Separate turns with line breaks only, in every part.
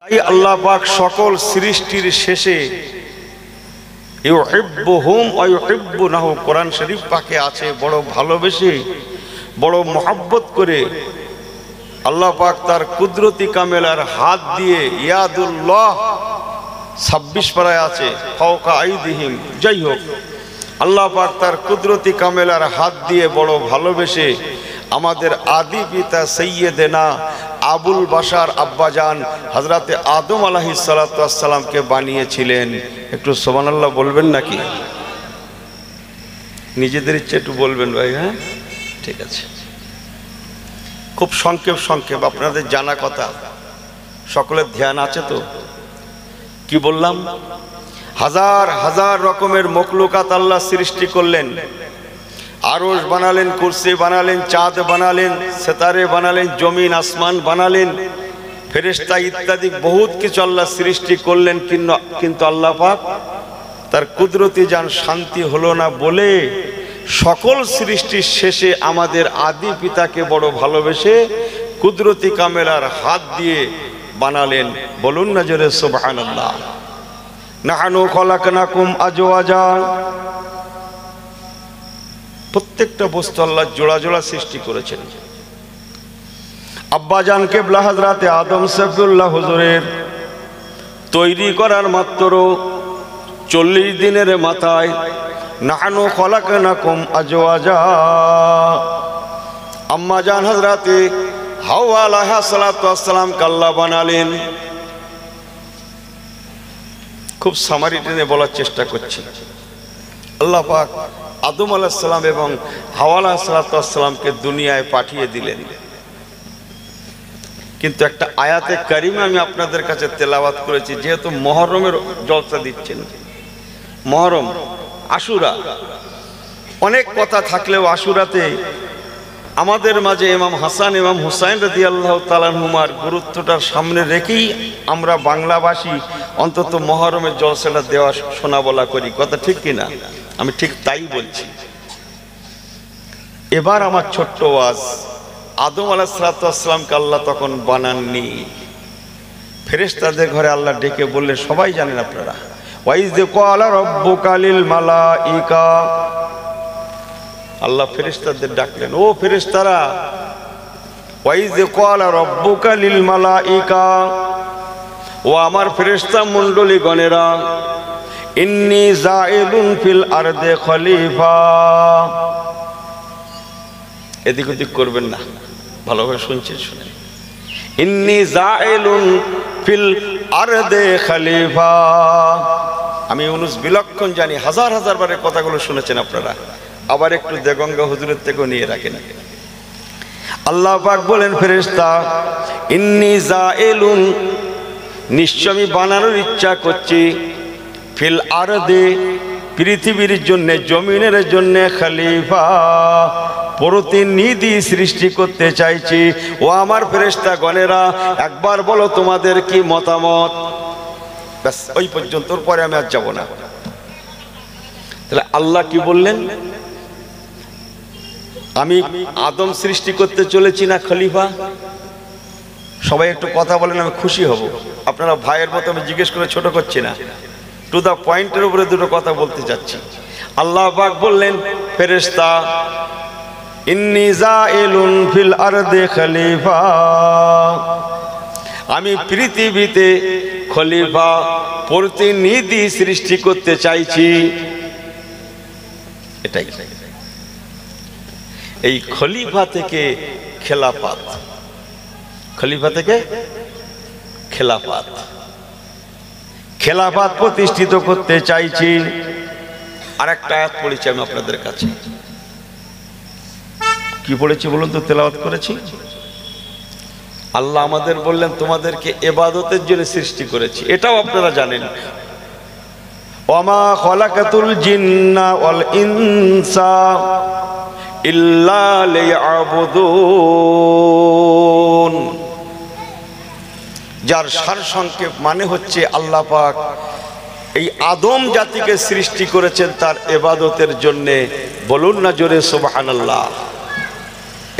তাই আল্লাহ পাক সকল সৃষ্টির শেষে ইউহিব্বুহুম ওয়া ইউহিব্বুনাহু কোরআন শরীফ পাকে আছে, বড় ভালোবেসে বড় মহব্বত করে আল্লাহ পাক তার কুদরতি কামেলার হাত দিয়ে, ইয়াদুল্লাহ 26 পারায় আছে, ফাওকা আইদিহিম। যাই হোক, আল্লাহ পাক তার কুদরতি কামেলার হাত দিয়ে বড় ভালোবেসে আমাদের আদি পিতা সৈয়দেনা আবুল বাশার আব্বাজান হযরতে আদম আলাইহিস সালাতু ওয়াস সালামকে বানিয়েছিলেন। একটু সুবহানাল্লাহ বলবেন নাকি? নিজেদের ইচ্ছে একটু বলবেন ভাই। হ্যাঁ, ঠিক আছে। খুব সংক্ষেপ আপনাদের জানা কথা, সকলের ধ্যান আছে তো? কি বললাম? হাজার হাজার রকমের মখলুকাত আল্লাহ সৃষ্টি করলেন। আরশ বানালেন, কুরসি বানালেন, চাঁদ বানালেন, সিতারে বানালেন, জমিন আসমান বানালেন, ফেরেশতা ইত্যাদি বহুত কিছু আল্লাহ সৃষ্টি করলেন। কিন্তু আল্লাহ পাক তার কুদরতি জান শান্তি হলো না বলে সকল সৃষ্টির শেষে আমাদের আদি পিতাকে বড় ভালোবেসে কুদরতি কামেলার হাত দিয়ে বানালেন। বলুন না জোরে সুবহানাল্লাহ। নাহনু খলাকনাকুম আজওয়াজা। প্রত্যেকটা বস্তু আল্লাহ জোড়া জোড়া সৃষ্টি করেছেন। আব্বাজান কিবলা হযরতে আদম সফিউল্লাহ হুজুরের তৈরি করার মাত্র 40 দিনের মাথায় নাহনু খলাকনাকুম আজওয়াজা, আম্মাজান হযরতে হাওয়া আলাইহা সালাতু ওয়াস সালাম আল্লাহ বানালেন। খুব সামারি টেনে বলার চেষ্টা করছি। আল্লাহ পাক আদম আলাইহিস সালাম এবং হাওয়া আলাইহিস সালাতু ওয়াস সালামকে দুনিয়ায় পাঠিয়ে দিলেন। কিন্তু একটা আয়াতে কারিমা আমি আপনাদের কাছে তেলাওয়াত করেছি, যেহেতু মুহররমের জলসা দিচ্ছেন। মুহররম, আশুরা, অনেক কথা থাকলেও আশুরাতে আমাদের মাঝে ইমাম হাসান ইমাম হুসাইন রাদিয়াল্লাহু তাআলা আনহুমার গুরুত্বটার সামনে রেখেই আমরা বাংলাভাষী অন্তত মুহররমের জলসাটা দেওয়া শোনা বলা করি। কথা ঠিক কিনা? আমি ঠিক তাই বলছি। এবার আমার ছোট্ট ওয়াজ, আদম আলাইহিস সালাতু ওয়াস সালামকে আল্লাহ তখন বানাননি। ফেরেশতাদের ঘরে আল্লাহ ডেকে বললেন, সবাই জানেন আপনারা, ওয়াইজ ক্বালা রাব্বুকা লিল মালাইকা। আল্লাহ ফেরেশতাদের ডাকলেন, ও ফেরেশতারা, ওয়াইজ ক্বালা রাব্বুকা লিল মালাইকা, ও আমার ফেরেশতা মণ্ডলী গণেরা, ইন্নী জাইলুন ফিল আরদে খলিফা। এদিক ওদিক করবেন না, ভালোভাবে শুনছেন, শুনেন। ইন্নী জাইলুন ফিল আরদে খলিফা। আমি ইউনুস বিলক্ষণ জানি, হাজার হাজার বারের কথাগুলো শুনেছেন আপনারা। আবার একটু দেগঙ্গা হুজুরের থেকেও নিয়ে রাখেন। আল্লাহ পাক বলেন, ফেরেশতা, ইন্নী জাইলুন, নিশ্চয় আমি বানানোর ইচ্ছা করছি, ফিল আরদে, পৃথিবীর জন্য, জমিনের জন্য, খলিফা, প্রতিনিধি সৃষ্টি করতে চাইছি। ও আমার ফেরেশতা গণেরা, একবার বলো তোমাদের কি মতামত। ব্যাস, ওই পর্যন্ত, পরে আমি আর যাব না। তাহলে আল্লাহ কি বললেন? আমি আদম সৃষ্টি করতে চলেছি না খলিফা? সবাই একটু কথা বলেন, আমি খুশি হব। আপনারা ভাইয়ের মতো আমি জিজ্ঞেস করে ছোট করছি না, টু দা পয়েন্টের উপরে দুটো কথা বলতে যাচ্ছি। আল্লাহ পাক বললেন, ফেরেশতা, ইন্নী জাইলুন ফিল আরদে খলিফা, আমি পৃথিবীতে খলিফা, প্রতিনিধি সৃষ্টি করতে চাইছি। এটাই। এই খলিফা থেকে খেলাফত, খলিফা থেকে খেলাফত, খেলাফত প্রতিষ্ঠিত করতে চাইছি। আর একটা আয়াত পড়েছি আমি আপনাদের কাছে। কি পড়েছি বলুন তো? তেলাওয়াত করেছি। আল্লাহ আমাদের বললেন, তোমাদেরকে ইবাদতের জন্য সৃষ্টি করেছি। এটাও আপনারা জানেন, ওয়ামা খালাকাতুল জিন্না ওয়াল ইনসা ইল্লা লিয়াবুদুন। যার সারসংক্ষেপ মানে হচ্ছে, আল্লাহ পাক এই আদম জাতিকে সৃষ্টি করেছেন তার ইবাদতের জন্য। বলুন না জোরে সুবহানাল্লাহ।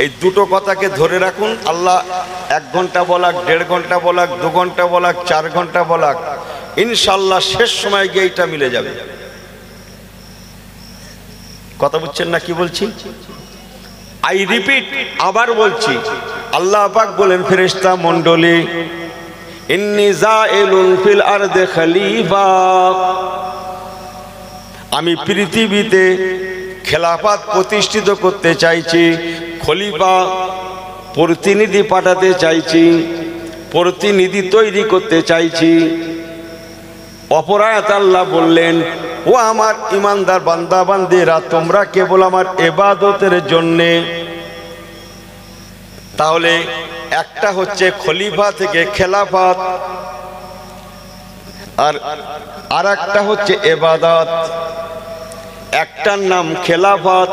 এই দুটো কথাকে ধরে রাখুন। আল্লাহ 1 ঘন্টা বলাক, 1.5 ঘন্টা বলাক, 2 ঘন্টা বলাক, 4 ঘন্টা বলাক, ইনশাল্লাহ শেষ সময় গিয়ে এটা মিলে যাবে। কথা বুঝছেন না কি বলছি? আই রিপিট, আবার বলছি, আল্লাহ পাক বলেন ফেরেশতা মণ্ডলী, ইন্নী জাইলুন ফিল আরদি খলিফা, আমি পৃথিবীতে খেলাফত প্রতিষ্ঠিত করতে চাইছি, খলিফা প্রতিনিধি পাঠাতে চাইছি, প্রতিনিধি তৈরি করতে চাইছি। অপরায়ত আল্লাহ বললেন, ও আমার ইমানদার বান্দা বান্দিরা, তোমরা কেবল আমার ইবাদতের জন্যে। তাহলে একটা হচ্ছে খলিফা থেকে খেলাফত, আর একটা হচ্ছে ইবাদত। একটার নাম খেলাফত,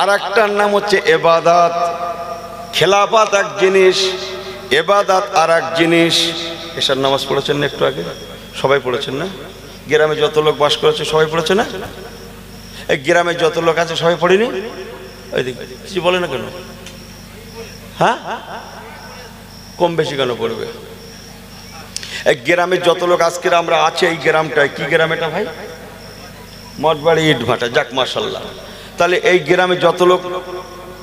আর একটার নাম হচ্ছে ইবাদত। খেলাফত এক জিনিস, ইবাদত আর এক জিনিস। এশার নামাজ পড়েছেন না একটু আগে? সবাই পড়েছেন না? গ্রামে যত লোক বাস করেছে সবাই পড়েছে না? এই গ্রামে যত লোক আছে সবাই পড়েনি? ওইদিকে কিছু বলে না কেন? হ্যাঁ, কম বেশি কেন পড়বে? এই গ্রামে যত লোক আজকে আমরা আছে, এই গ্রামটায় কি গ্রাম এটা ভাই? মঠবাড়ি ইটভাটা। যাক মাশাআল্লাহ। তাহলে এই গ্রামে যত লোক,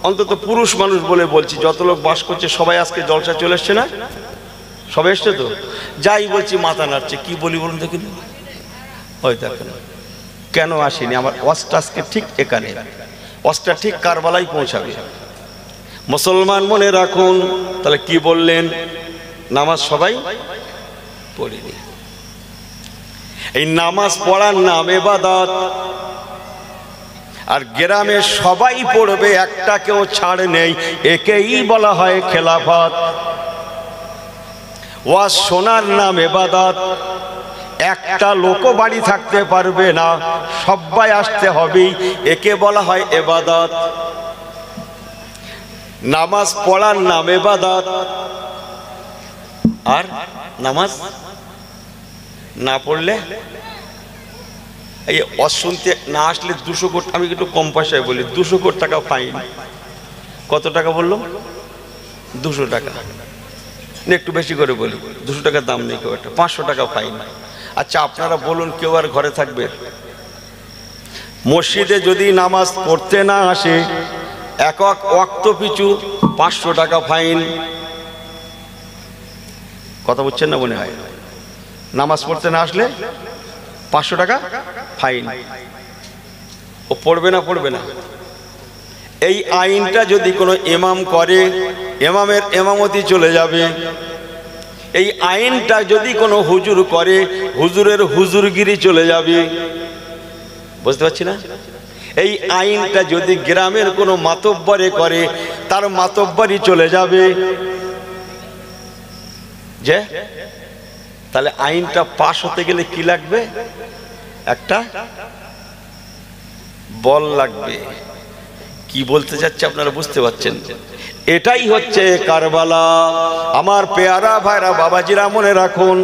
অন্তত পুরুষ মানুষ বলে বলছি, যত লোক বাস করছে সবাই আজকে জলসা চলে এসছে না? সবাই এসছে তো? যাই বলছি মাথা নাড়ছে। কি বলি বলুন দেখি? ওই দেখেন কেন আসেনি। আমার ওয়াজটা আজকে ঠিক এখানে, ওয়াজটা ঠিক কারবালায় পৌঁছাবে। মুসলমান মনে রাখুন, তাহলে কি বললেন? নামাজ সবাই পড়িনি। এই নামাজ পড়ার নাম ইবাদত। আর গ্রামে সবাই পড়বে, একটা কেউ ছাড় নেই, একেই বলা হয় খেলাফত। ওয়াজ শোনার নাম ইবাদত। একটা লোকও বাড়ি থাকতে পারবে না, সবাই আসতে হবে, একে বলা হয় ইবাদত। নামাজ পড়ার নাম ইবাদত। আর নামাজ না পড়লে, এই অশুনতে না আসলে 200 কোটি, আমি একটু কম পয়সায় বলি, 200 কোটি টাকা ফাইন। কত টাকা বললাম? 200 টাকা। একটু বেশি করে বলি, 200 টাকার দাম নেই কেউ একটা, 500 টাকা ফাইন। আচ্ছা আপনারা বলুন, কেউ আর ঘরে থাকবে? মসজিদে যদি নামাজ পড়তে না আসে, এক ওয়াক্ত পিছু 500 টাকা ফাইন। কথা বুঝছেন না মনে হয়? নামাজ পড়তে না আসলে 500 টাকা ফাইন। ও পড়বে না? পড়বে না। এই আইনটা যদি কোনো ইমাম করে, ইমামের ইমামতি চলে যাবে। এই আইনটা যদি কোনো হুজুর করে, হুজুরের হুজুরগিরি চলে যাবে। বুঝতে পারছি না? এই আইনটা যদি গ্রামের কোনো মাতব্বরে করে, তার মাতব্বরি চলে যাবে। যে তাহলে আইনটা পাশ হতে গেলে কি লাগবে? একটা বল লাগবে। কি বলতে যাচ্ছে আপনারা বুঝতে পারছেন? এটাই হচ্ছে কারবালা। আমার পেয়ারা ভাইরা, বাবাজিরা মনে রাখুন,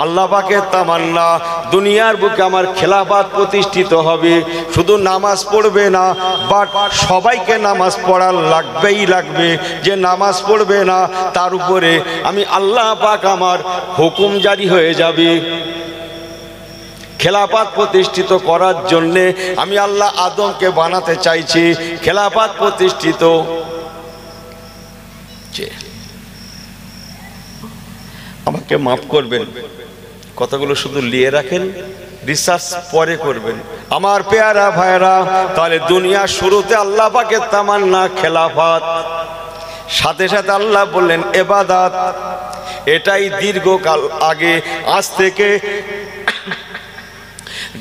আল্লাহ পাকের তামান্না, দুনিয়ার বুকে আমার খেলাফত প্রতিষ্ঠিত হবে। শুধু নামাজ পড়বে না, বাট সবাইকে নামাজ পড়ার লাগবেই লাগবে। যে নামাজ পড়বে না তার উপরে আমি আল্লাহ পাক, আমার হুকুম জারি হয়ে যাবে। খেলাফত প্রতিষ্ঠিত করার জন্যে আমি আল্লাহ আদমকে বানাতে চাইছি খেলাফত প্রতিষ্ঠিত। আমাকে মাফ করবেন, কথাগুলো শুধু লিয়ে রাখেন, রিসার্চ পরে করবেন। আমার পেয়ারা ভাইরা, তাহলে দুনিয়ার শুরুতে আল্লাহ পাকের তামান্না খেলাফত, সাথে সাথে আল্লাহ বললেন ইবাদত। এটাই দীর্ঘকাল আগে, আজ থেকে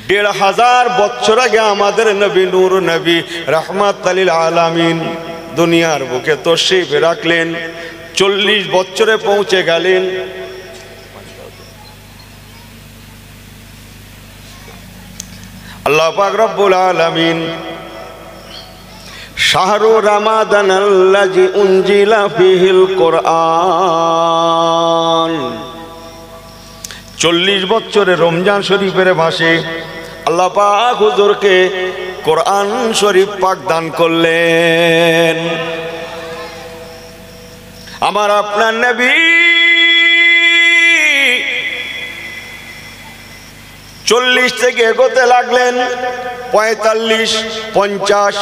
1500 বছর আগে আমাদের নবী নূর নবী রাহমাতুল লিল আলামিন দুনিয়ার বুকে তশরিফ রাখলেন। 40 বছরে পৌঁছে গেলেন। আল্লাহ পাক রব্বুল আলামিন শাহরু রমাদানাল্লাযী উনজিলা ফীহিল কুরআন, 40 বছরে রমজান শরীফের মাসে আল্লাহ পাক হুজুরকে কোরআন শরীফ পাক দান করলেন। আমার আপনার নবী 40 থেকে এগোতে লাগলেন, 45, 50,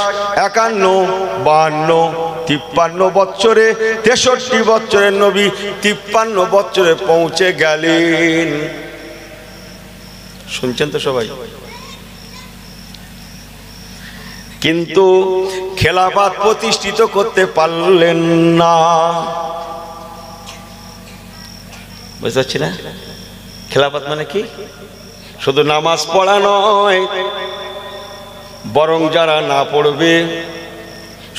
51, 52, 53 বছরে, 63 বছরের নবী 53 বছরে পৌঁছে গেলেন। শুনছেন তো সবাই? কিন্তু খেলাফত প্রতিষ্ঠিত করতে পারলেন না। বুঝতে পারছি না? খেলাফত মানে কি? শুধু নামাজ পড়া নয়, বরং যারা না পড়বে,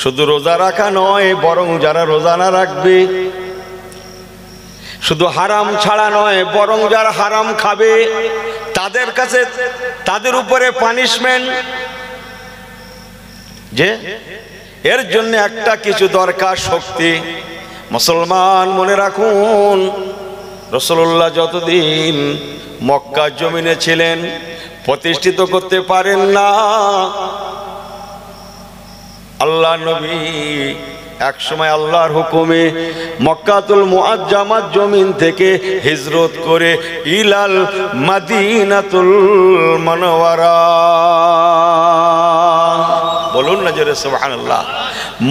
শুধু রোজা রাখা নয়, বরং যারা রোজা না রাখবে, শুধু হারাম ছাড়া নয়, বরং যারা হারাম খাবে তাদের কাছে, তাদের উপরে পানিশমেন্ট। যে এর জন্য একটা কিছু দরকার, শক্তি। মুসলমান মনে রাখুন, রাসূলুল্লাহ যতদিন মক্কা জমিনে ছিলেন প্রতিষ্ঠিত করতে পারেন না। আল্লাহ নবী এক সময় আল্লাহর হুকুমে মক্কাতুল মুআজ্জামাত জমিন থেকে হিজরত করে ইলাল মাদিনাতুল মুনাওয়ারা, বলুন না জোরে সুবহানাল্লাহ,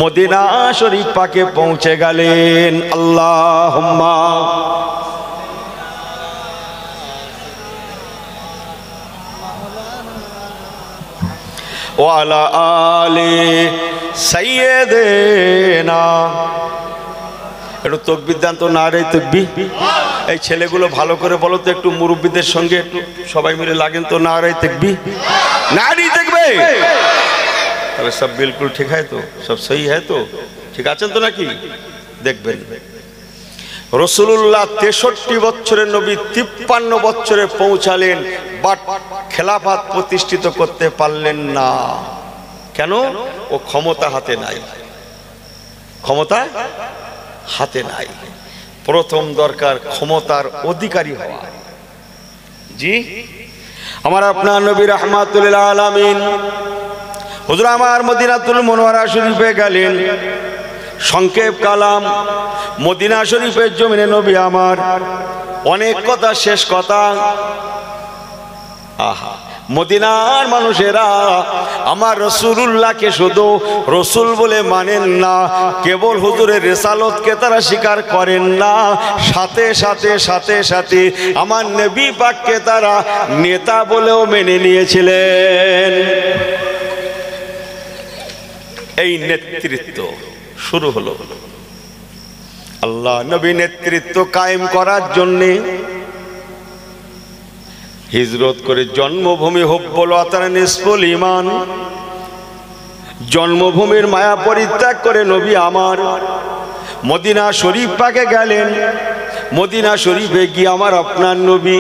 মদিনা শরীফ পাকে পৌঁছে গেলেন। আল্লাহুম্মা ওয়ালা আলি সাইয়্যিদিনা। একটু তাকবীর দেন তো, নারে তাকবীর। এই ছেলেগুলো ভালো করে বলো তো, একটু মুরব্বীদের সঙ্গে একটু সবাই মিলে লাগেন তো, নারে তাকবীর, নারে তাকবীর। তাহলে সব বিলকুল ঠিক है তো, সব সহি है তো, ঠিক আছেন তো নাকি? দেখবেন রাসূলুল্লাহ 63 বছরের নবী 53 বছরে পৌঁছালেন, বাট খেলাফত প্রতিষ্ঠিত করতে পারলেন না। কেন? ও ক্ষমতা হাতে নাই, ক্ষমতা হাতে নাই। প্রথম দরকার ক্ষমতার অধিকারী হওয়া। জি, আমার আপনার নবী রাহমাতুল লিল আলামিন হুজুর আমার মদিনাতুল মুনাওয়ারা শরীফে গেলেন। সংক্ষেপ কালাম, মদিনা শরীফের জমিনে নবী আমার অনেক কথা, শেষ কথা। আহা, মদিনার মানুষেরা আমার রাসূলুল্লাহকে শুধু রসুল বলে মানেন না, কেবল হুজুরের রিসালতকে তারা স্বীকার করেন না, সাথে সাথে সাথে সাথে আমার নবী পাককে তারা নেতা বলেও মেনে নিয়েছিলেন। এই নেতৃত্ব শুরু হলো। আল্লাহ নবী নেতৃত্ব কায়েম করার জন্যে হিজরত করে জন্মভূমি হুব্বুল ওয়াতান নিসফুল ঈমান, জন্মভূমির মায়া পরিত্যাগ করে নবী আমার মদিনা শরীফ পাকে গেলেন। মদিনা শরীফে গিয়ে আমার আপনার নবী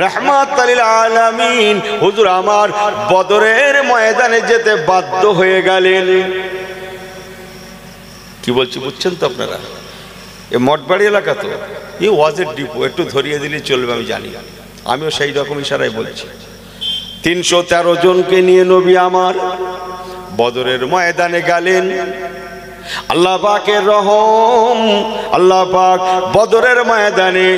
রাহমাতুল লিল আলামিন হুজুর আমার বদরের ময়দানে যেতে বাধ্য হয়ে গেলেন। কি বলছি বুঝছেন তো আপনারা? এ মঠবাড়ি এলাকা তো, এ ওয়াজের ডিপো, একটু ধরিয়ে দিলে চলবে, আমি জানি, আমিও সেই রকম ইশারায় বলছি। 313 জনকে নিয়ে নবী আমার বদরের ময়দানে গেলেন। আল্লাহ পাকের রহম, আল্লাহ পাক বদরের ময়দানে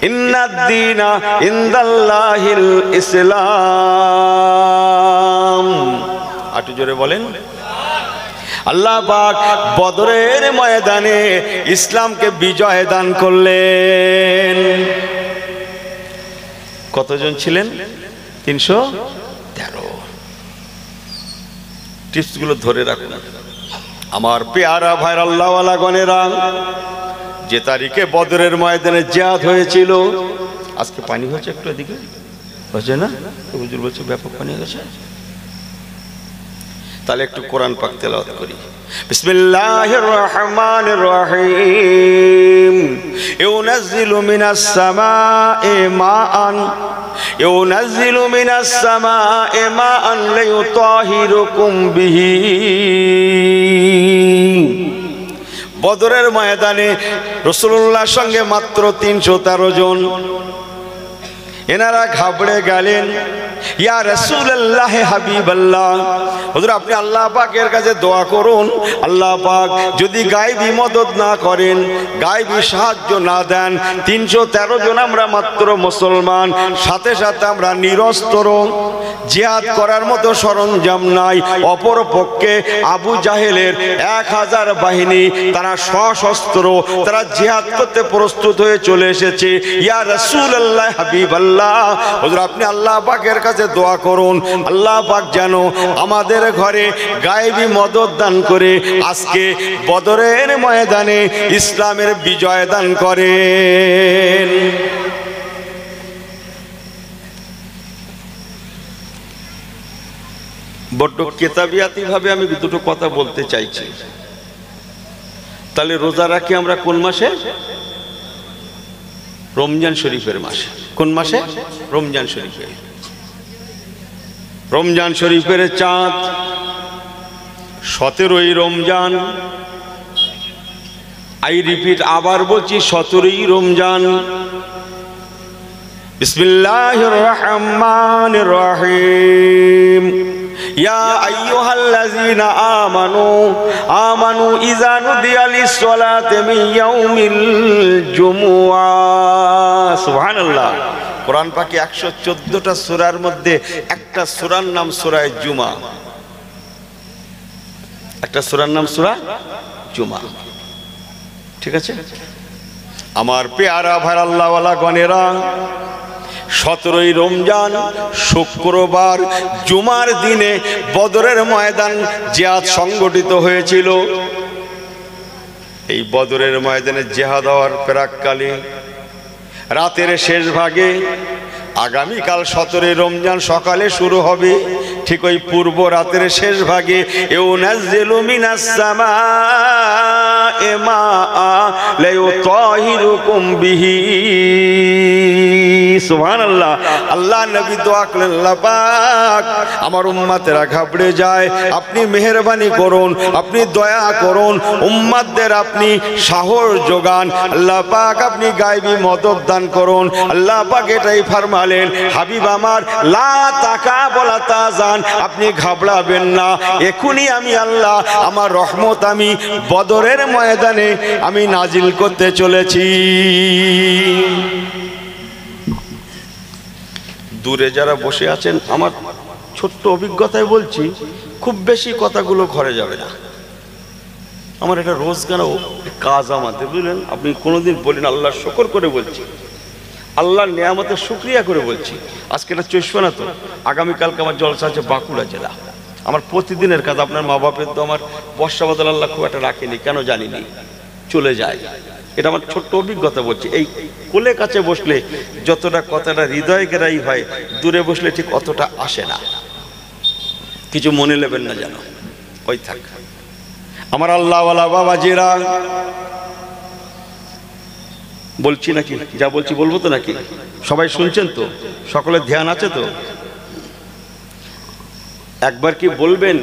ইন্নাদ দীনা ইনদাল্লাহিল ইসলাম, একটু জোরে বলেন। আল্লাহ পাক বদরের ময়দানে ইসলামকে বিজয় দান করলেন। কতজন ছিলেন? 313। টিপস গুলো ধরে রাখুন আমার পেয়ারা ভাইর আল্লাহওয়ালা গণেরা। যে তারিখে বদরের ময়দানে জিহাদ হয়েছিল, আজকে পানি হচ্ছে একটু এদিকে, হচ্ছে না? হুজুর বলছে ব্যাপক পানি হয়েছে। তাহলে একটু কোরআন পাক তেলাওয়াত করি। বিসমিল্লাহির রহমানির রহিম। ইউনাজ্জিলু মিনাস সামা'i মাআন, ইউনাজ্জিলু মিনাস সামা'i মাআন লিয়ুতাহিরুকুম বিহি। বদরের ময়দানে রাসূলুল্লাহর সঙ্গে মাত্র 313 জন। এনারা ঘাবড়ে গেলেন, ইয়া রাসূলুল্লাহ হাবিবাল্লাহ, হুজুর আপনি আল্লাহ পাকের কাছে দোয়া করুন, আল্লাহ পাক যদি গায়বী মদদ না করেন, গায়বী সাহায্য না দেন, 313 জন আমরা মাত্র মুসলমান, সাথে সাথে আমরা নিরস্ত্র, জিহাদ করার মতো সরঞ্জাম নাই, অপরপক্ষে আবু জাহেলের 1000 বাহিনী, তারা সশস্ত্র, তারা জিহাদ করতে প্রস্তুত হয়ে চলে এসেছে। ইয়া রাসূলুল্লাহ হাবিবাল্লাহ, হুজুর আপনি আল্লাহ পাকের কাছে দোয়া করুন, আল্লাহ পাক যেন আমাদের ঘরে গায়েবী মদদ দান করে আজকে বদরের ময়দানে ইসলামের বিজয় দান করেন। বড্ড কেতাবিয়াতি ভাবে আমি দুটো কথা বলতে চাইছি। তাহলে রোজা রাখি আমরা কোন মাসে? রমজান শরীফের মাসে। কোন মাসে? রমজান শরীফের। রমজান শরীফের চাঁদ 17ই রমজান। আই রিপিট, আবার বলছি 17ই রমজান। বিসমিল্লাহির রহমানির রহিম। ইয়া আইয়ুহাল্লাযীনা আমানু ইযা নুদিয়া লিস-সালাতি মিন ইয়াউমিল জুমুআ। সুবহানাল্লাহ। কোরআন পাকে 114টা সূরার মধ্যে একটা সূরার নাম সূরা জুমা। একটা সূরার নাম সূরা জুমা। ঠিক আছে? আমার পেয়ারা ভাই আল্লাহওয়ালা গণেরা, 17ই রমজান শুক্রবার জুমার দিনে বদরের ময়দান জিহাদ সংগঠিত হয়েছিল। এই বদরের ময়দানে জিহাদ হওয়ার প্রাক্কালে রাতের শেষ ভাগে, আগামীকাল 17ই রমজান সকালে শুরু হবে, ঠিক ওই পূর্ব রাতের শেষ ভাগে ইউনাজ্জিলু মিনাস সামা'i মাআ লিয়ুতাহিরুকুম বিহি। সুবহানাল্লাহ। আল্লাহ নবী দোয়া করলেন, আল্লাহ পাক আমার উম্মতেরা ঘাবড়ে যায়, আপনি মেহেরবানি করুন, আপনি দয়া করুন, উম্মতদের আপনি সাহস যোগান, আল্লাহ পাক আপনি গায়বী মদদ দান করুন। আল্লাহ পাক এটাই ফরমালেন, হাবিব আমার লা তাকাব ওয়া লা তাজান, আপনি ঘাবড়াবেন না, এখনই আমি আল্লাহ আমার রহমত আমি বদরের ময়দানে আমি নাজিল করতে চলেছি। দূরে যারা বসে আছেন, আমার ছোট্ট অভিজ্ঞতায় বলছি, খুব বেশি কথাগুলো ঘরে যাবে না। আমার এটা রোজগারও কাজ আমাদের, বুঝলেন? আপনি কোনোদিন বলেন আল্লাহর শুকর করে বলছি, আল্লাহর নিয়ামতের শুকরিয়া করে বলছি। আজকে এটা চৈশা না তো, আগামীকালকে আমার জলসা আছে বাঁকুড়া জেলা। আমার প্রতিদিনের কাজ। আপনার মা বাপের তো আমার বর্ষা বদল আল্লাহ খুব একটা রাখেনি, কেন জানিনি, চলে যায়। এটা আমার ছোট্ট অভিজ্ঞতা বলছি। এই কোলে কাছে বসলে যতটা কথাটা হৃদয় গেরাই হয়, দূরে বসলে ঠিক অতটা আসে না। কিছু মনে নেবেন না যেন, ওই থাক। আমার আল্লাহওয়ালা বাবাজিরা, বলছি নাকি? যা বলছি বলবো তো নাকি? সবাই শুনছেন তো? সকলের ধ্যান আছে তো? একবার কি বলবেন,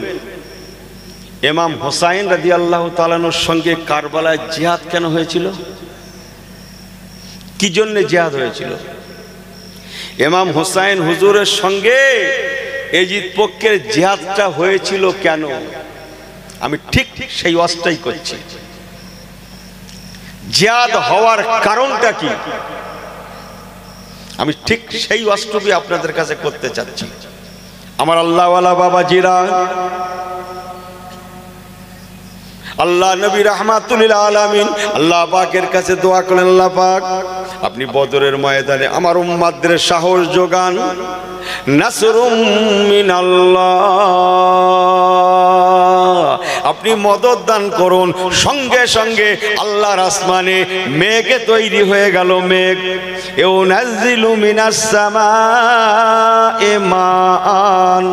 ইমাম হুসাইন রাদিয়াল্লাহু তাআলা আনহুর সঙ্গে কারবালায় জিহাদ কেন হয়েছিল? কি জন্য জিহাদ হয়েছিল? ইমাম হুসাইন হুজুরের সঙ্গে এজিদ পক্ষের জিহাদটা হয়েছিল কেন? আমি ঠিক সেই ওয়াজটাই করছি। জিহাদ হওয়ার কারণটা কি, আমি ঠিক সেই ওয়াজটুকু আপনাদের কাছে করতে চাচ্ছি। আমার আল্লাহওয়ালা বাবাজিরা, আল্লাহ নবী রাহমাতুল লিল আলামিন আল্লাহ পাকের কাছে দোয়া করেন, আল্লাহ পাক আপনি বদরের ময়দানে আমার উম্মতদের সাহস যোগান, নাসরুম মিনাল্লাহ, আপনি মদদ দান করুন। সঙ্গে সঙ্গে আল্লাহর আসমানে মেঘে তৈরি হয়ে গেল মেঘ। ইউনাজ্জিলু মিনাস সামা'i মাআন,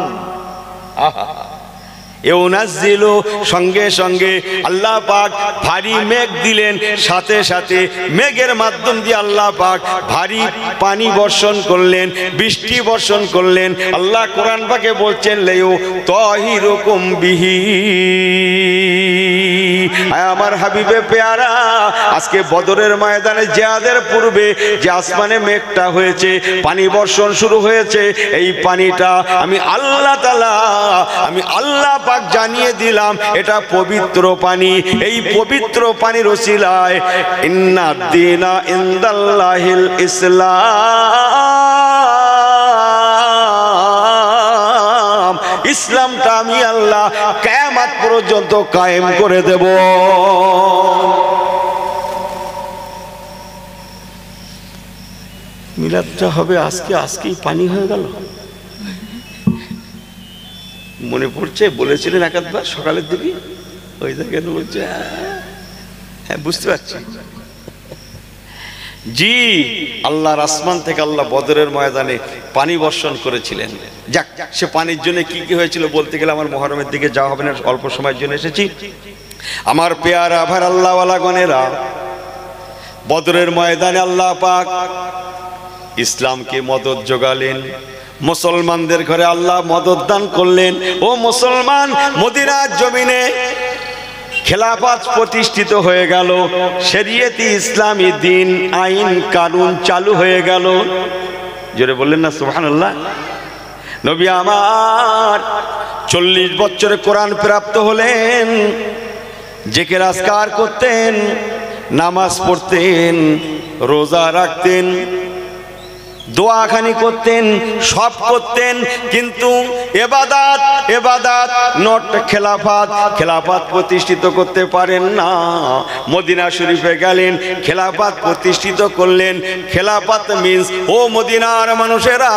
ইউনাজ্জিলু, সঙ্গে সঙ্গে আল্লাহ পাক ভারী মেঘ দিলেন, সাথে সাথে মেঘের মাধ্যম দিয়ে আল্লাহ পাক ভারী পানি বর্ষণ করলেন, বৃষ্টি বর্ষণ করলেন। আল্লাহ কোরআন পাকে বলছেন লেউ তাহিরুকুম বিহি। আমার হাবিবে পেয়ারা, আজকে বদরের ময়দানে জিহাদের পূর্বে যে আসমানে মেঘটা হয়েছে, পানি বর্ষণ শুরু হয়েছে, এই পানিটা আমি আল্লাহ তাআলা, আমি আল্লাহ পাক জানিয়ে দিলাম এটা পবিত্র পানি। এই পবিত্র পানির ওসিলায় ইন্নাদ দীনা ইনদাল্লাহিল ইসলাম, ইসলামটা আমি আল্লাহ কিয়ামত পর্যন্ত কায়েম করে দেব। মিলাদটা হবে আজকে, আজকেই পানি হয়ে গেল। মনে পড়ছে বলেছিলেন একাধবার সকালের দিকে, ওই জায়গায় বলছে হ্যাঁ বুঝতে পারছি। জি, আল্লাহর আসমান থেকে আল্লাহ বদরের ময়দানে পানি বর্ষণ করেছিলেন। যাক, সে পানির জন্য কি কি হয়েছিল বলতে গেলে আমার মুহররমের দিকে যাওয়া হবে না, অল্প সময়ের জন্য এসেছি। আমার পেয়ারা আভার আল্লাহওয়ালা গণেরা, বদরের ময়দানে আল্লাহ পাক ইসলামকে মদদ জোগালেন, মুসলমানদের ঘরে আল্লাহ মদদ দান করলেন। ও মুসলমান, মদিনার জমিনে খেলাফত প্রতিষ্ঠিত হয়ে গেল, শরীয়তে ইসলামী দিন আইন কানুন চালু হয়ে গেল। জোরে বললেন না সুবহানাল্লাহ। নবী আমার 40 বছরে কোরআন প্রাপ্ত হলেন, জিকির আজকার করতেন, নামাজ পড়তেন, রোজা রাখতেন, দোয়াখানি করতেন, সব করতেন, কিন্তু এবাদাত এবাদাত নট খেলাফত, খেলাফত প্রতিষ্ঠিত করতে পারেন না। মদিনা শরীফে গেলেন, খেলাফত প্রতিষ্ঠিত করলেন। খেলাফত মিন্স, ও মদিনার মানুষেরা,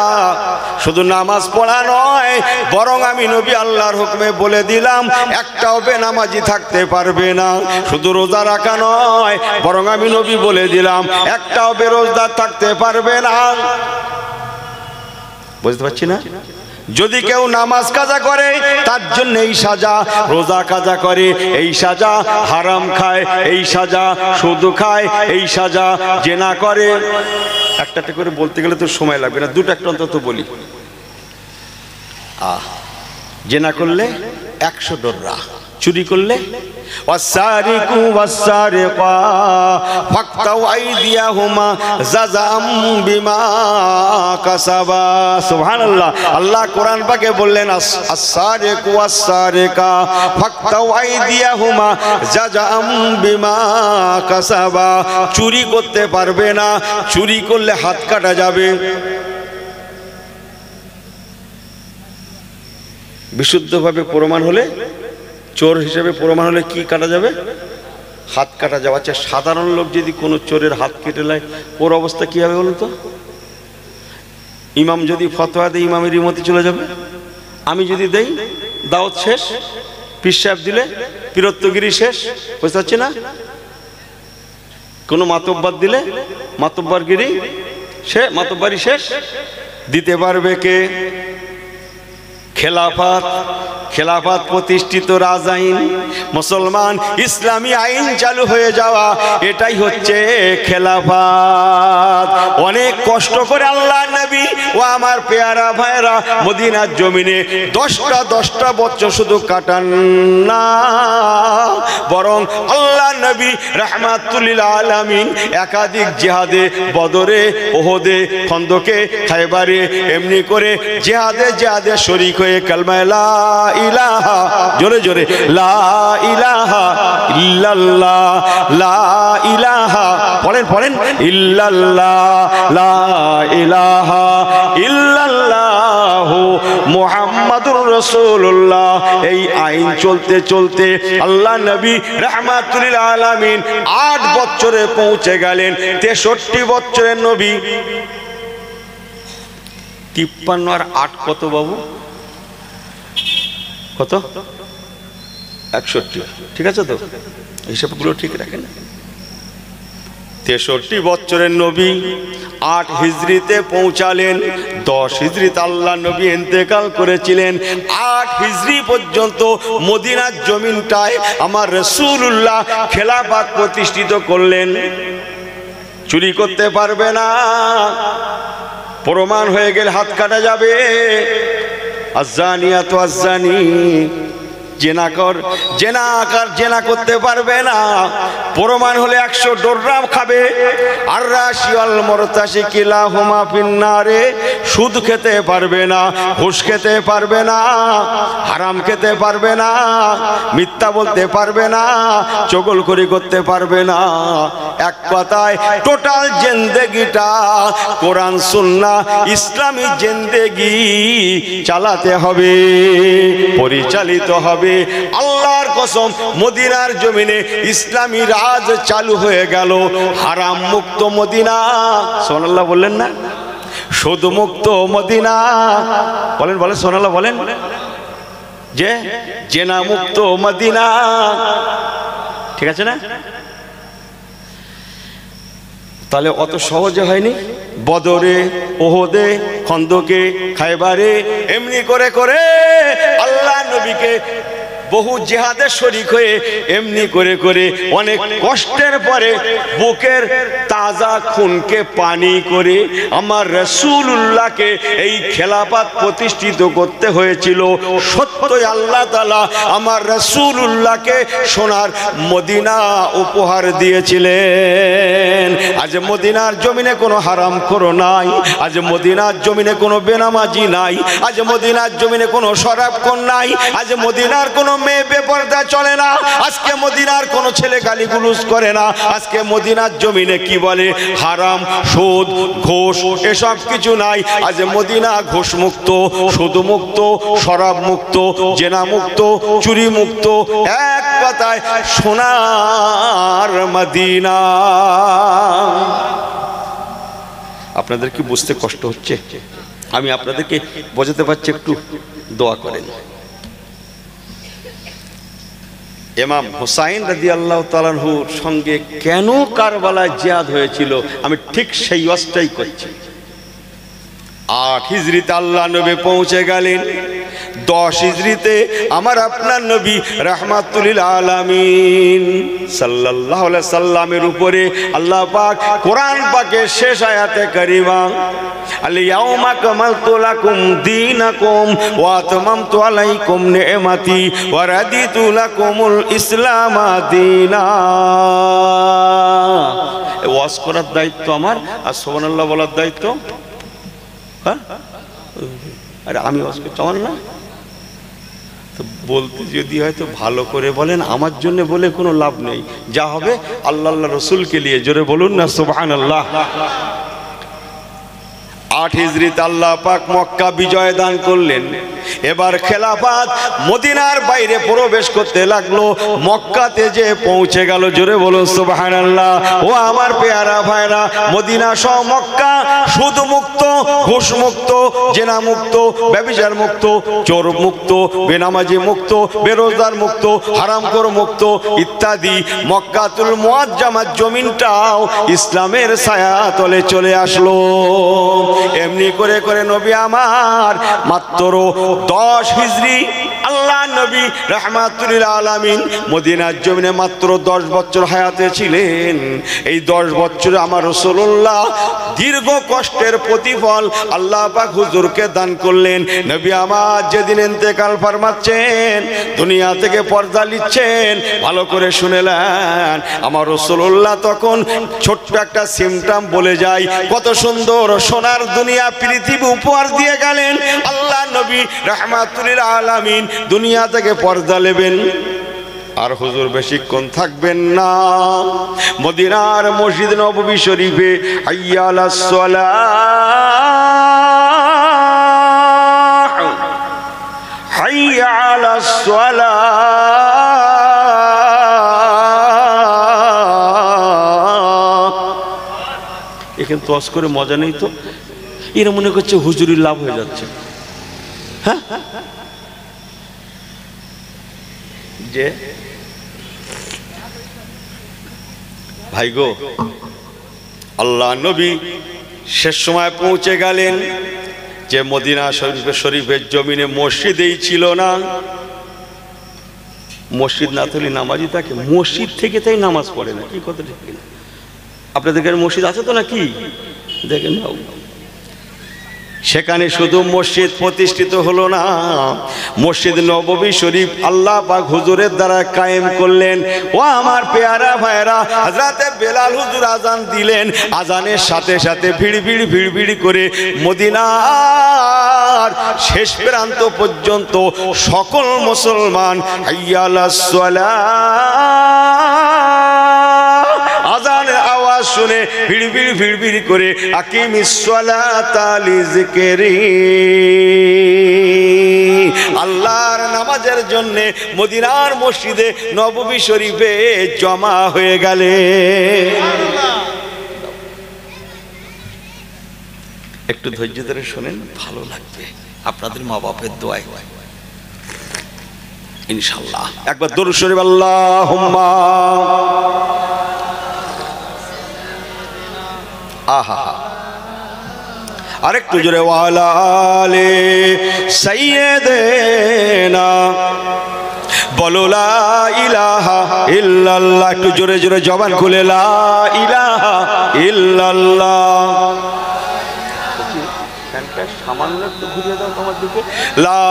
শুধু নামাজ পড়া নয়, বরং আমি নবী আল্লাহর হুকুমে বলে দিলাম একটাও বেনামাজি থাকতে পারবে না। শুধু রোজা রাখা নয়, বরং আমি নবী বলে দিলাম একটাও বেরোজগার থাকতে পারবে না। বুঝতে পারছি না? যদি কেউ নামাজ কাজা করে তার জন্য এই সাজা, রোজা কাজা করে এই সাজা, হারাম খায় এই সাজা, সুদ খায় এই সাজা, জেনা করে, একটা করে বলতে গেলে তো সময় লাগবে না, দুটো একটা অন্তত বলি। জেনা করলে 100 ডোররা, চুরি করলে ওয়াসারিকু ওয়াসারিকা ফাকতাউ আইদিয়াহুমা জাযাম বিমা কাসাবা। সুবহানাল্লাহ। আল্লাহ কোরআন পাকে বললেন আস-সারিকু ওয়াস-সারিকা ফাকতাউ আইদিয়াহুমা জাযাম বিমা কাসাবা। চুরি করতে পারবে না, চুরি করলে হাত কাটা যাবে। বিশুদ্ধভাবে প্রমাণ হলে, চোর হিসেবে প্রমাণ হলে কি কাটা যাবে? হাত কাটা যাবে। আচ্ছা, সাধারণ লোক যদি কোনো চোরের হাত কেটে নেয় ওর অবস্থা কি হবে বলুন তো? ইমাম যদি ফতোয়া দেয় ইমামের ইমতি চলে যাবে, আমি যদি দেই দাওয়াত শেষ, পীর সাহেব দিলে পীরত্বগিরি শেষ। বুঝতে পারছি না? কোনো মাতব্বর দিলে মাতব্বরগিরি সে মাতব্বরি শেষ। দিতে পারবে কে? খেলাফত, খেলাফত প্রতিষ্ঠিত রাজাইন, মুসলমান ইসলামী আইন চালু হয়ে যাওয়া, এটাই হচ্ছে খেলাফত। অনেক কষ্ট করে আল্লাহ নবী ও আমার পেয়ারা ভাইরা মদিনার জমিনে 10টা বছর শুধু কাটান না, বরং আল্লাহ নবী রাহমাতুল লিল আলামিন একাধিক জিহাদে, বদরে, ওহদে, খন্দকে, খায়বারে, এমনি করে জিহাদে জিহাদে শরীক হয়ে কালমা লা ইলাহা, জোরে জোরে লা ইলাহা ইল্লাল্লাহ, লা ইলাহা, পড়েন পড়েন, ইল্লাল্লাহ, লা ইলাহা ইল্লাল্লাহু মুহাম্মাদুর রাসূলুল্লাহ। এই আইন চলতে চলতে আল্লাহ নবী রাহমাতুল লিল আলামিন 8 বছরে পৌঁছে গেলেন 63 বছরের নবী। 53 আর 8 কত বাবু? কত? 61। ঠিক আছে তো? হিসাবগুলো ঠিক রাখেন। 63 বছরের নবী 8 হিজরিতে পৌঁছালেন। 10 হিজরিতে আল্লাহ নবী ইন্তেকাল করেছিলেন। 8 হিজরি পর্যন্ত মদিনার জমিনটায় আমার রাসূলুল্লাহ খেলাফত প্রতিষ্ঠিত করলেন। চুরি করতে পারবে না, প্রমাণ হয়ে গেলে হাত কাটা যাবে। আজ্জানিয়াতু আজ্জানি, জেনা করতে পারবে না, প্রমাণ হলে 100 ডোররাম খাবে। আর রাশিয়াল মরতাশি কিলাহুমা ফিন্নারে, সুদ খেতে পারবে না, ঘুষ খেতে পারবে না, হারাম খেতে পারবে না, মিথ্যা বলতে পারবে না, চগলখড়ি করতে পারবে না। এক কথায় টোটাল জিন্দেগিটা কোরআন সুন্নাহ ইসলামী জিন্দেগি চালাতে হবে, পরিচালিত হবে। আল্লাহর কসম, মদিনার জমিনে ইসলামী রাজ চালু হয়ে গেল। হারাম মুক্ত মদিনা, সুবহানাল্লাহ বললেন না? সুদ মুক্ত মদিনা, বলেন বলেন সুবহানাল্লাহ বলেন। যে জেনা মুক্ত মদিনা, ঠিক আছে না? তাহলে অত সহজে হয়নি। বদরে, ওহদে, খন্দকে, খায়বারে এমনি করে করে আল্লাহ নবীকে বহু জিহাদে শরীক হয়ে এমনি করে করে অনেক কষ্টের পরে বুকের তাজা খুনকে পানি করে আমার রাসূলুল্লাহকে এই খেলাফত প্রতিষ্ঠিত করতে হয়েছিল। সত্যই আল্লাহ তাআলা আমার রাসূলুল্লাহকে সোনার মদিনা উপহার দিয়েছিলেন। আজ মদিনার জমিনে কোনো হারামখোর নাই, আজ মদিনার জমিনে কোনো বেনামাজি নাই, আজ মদিনার জমিনে কোনো শরাবখোর নাই, আজ মদিনার কোনো মেয়ে বেপরদা চলে না, আজকে মদিনার কোনো ছেলে গালিগুলুজ করে না। আজকে মদিনার জমিনে কি বলে? হারাম, সুদ, ঘুষ এসব কিছু নাই। আজ মদিনা ঘুষ মুক্ত, সুদ মুক্ত, শরাব মুক্ত, জেনা মুক্ত, চুরি মুক্ত, এক কথায় সোনার মদিনা। আপনাদের কি বুঝতে কষ্ট হচ্ছে? আমি আপনাদেরকে বোঝাতে পারছি, একটু দোয়া করেন। ইমাম হুসাইন রাদিয়াল্লাহু তাআলা আনহুর সঙ্গে কেন কারবালায় জিহাদ হয়েছিল, আমি ঠিক সেই ওয়াজটাই করছি। 8 হিজরিতে আল্লাহ নবী পৌঁছে গেলেন। 10 হিজরিতে আমার আপনার নবী রাহমাতুল লিল আলামিন সাল্লাল্লাহু আলাইহি সাল্লামের উপরে আল্লাহ পাক কোরআন পাকের শেষ আয়াতে কারিমা, আল ইয়াউমা কামালতু লাকুম দীনাকুম ওয়া আতমামতু আলাইকুম নি'মাতি ওয়া রাদিতু লাকুমুল ইসলাম দীনা। ওয়াজ করার দায়িত্ব আমার, আর সুবহানাল্লাহ বলার দায়িত্ব আরে আমি ওয়াজ করছি আমার না। তো বলতে যদি হয়তো ভালো করে বলেন, আমার জন্য বলে কোনো লাভ নেই। যা হবে আল্লাহ আল্লাহ রসুলকে নিয়ে, জোরে বলুন না সুবহানাল্লাহ। 8 হিজরিতে আল্লাহ পাক মক্কা বিজয় দান করলেন। এবার খেলাফত মদিনার বাইরে প্রবেশ করতে লাগলো। মক্কাতে যে পৌঁছে গেল, জোরে বলুন সুবহানাল্লাহ। ও আমার পেয়ারা ভাইরা, মদিনা সহ মক্কা সুদ মুক্ত, ঘুষ মুক্ত, জেনা মুক্ত, ব্যভিচার মুক্ত, চোর মুক্ত, বেনামাজি মুক্ত, বেরোজগার মুক্ত, হারামখোর মুক্ত ইত্যাদি। মক্কাতুল মুআজ্জামার জমিনটাও ইসলামের ছায়া তলে চলে আসলো। এমনি করে করে নবী আমার মাত্র 10 হিজরি আল্লাহ নবী রাহমাতুল লিল আলামিন মদিনার জমিনে মাত্র 10 বছর হায়াতে ছিলেন। এই 10 বছরে আমার রাসূলুল্লাহ দীর্ঘ কষ্টের প্রতিফল আল্লাহ পাক হুজুরকে দান করলেন। নবী আমার যেদিন ইন্তেকাল ফরমাচ্ছেন, দুনিয়া থেকে পর্দা নিচ্ছেন, ভালো করে শুনেলেন। আমার রাসূলুল্লাহ তখন ছোট্ট একটা সিমটাম বলে যায়, কত সুন্দর সোনার দুনিয়া পৃথিবী উপহার দিয়ে গেলেন। আল্লাহ নবী রাহমাতুল লিল আলামিন দুনিয়া থেকে পর্দা নেবেন, আর হুজুর বেশিক্ষণ থাকবেন না। মদিনার মসজিদ নববী শরীফে হাইয়া আলাস সালাহ, হাইয়া আলাস সালাহ। এখানে তোয়াজ করে মজা নেই তো? এরা মনে করছে হুজুরির লাভ হয়ে যাচ্ছে। হ্যাঁ, যে ভাই গো, আল্লাহ নবী শেষ সময় পৌঁছে গেলেন যে মদিনা শরীফের জমিনে মসজিদেই ছিল না। মসজিদ না থাকলে নামাজি থাকে, মসজিদ থেকে তাই নামাজ পড়ে না। কি কথা ঠিক কিনা? আপনাদের এখানে মসজিদ আছে তো নাকি? দেখেন না, সেখানে শুধু মসজিদ প্রতিষ্ঠিত হলো না, মসজিদ নববী শরীফ আল্লাহ পাক হুজুরের দ্বারা কায়েম করলেন। ও আমার পেয়ারা ভাইরা, হযরতে বেলাল হুজুর আজান দিলেন, আজানের সাথে সাথে ভিড় ভিড় করে মদিনার শেষ প্রান্ত পর্যন্ত সকল মুসলমান হাইয়া আলাস সালাহ আজানের আওয়াজ শুনে ভিড় করে আকিমিস সালাতা লিযিকরি, আল্লাহর নামাজের জন্য মদিনার মসজিদে নববী শরীফে জমা হয়ে গেলে। একটু ধৈর্য ধরে শোনেন, ভালো লাগবে আপনাদের মা বাপের দোয়ায় ইনশাআল্লাহ। একবার দরুদ শরীফ আল্লাহুম্মা আহা, আরেকটু জোরে ওয়ালা আলে সাইয়্যিদিনা বলো লা ইলাহা ইল্লাল্লাহ। একটু জোরে জোরে জবান খুলে লা ইলাহা ইল্লাল্লাহ। সামান্য একটু ঘুরিয়ে দাও তোমার দিকে। লা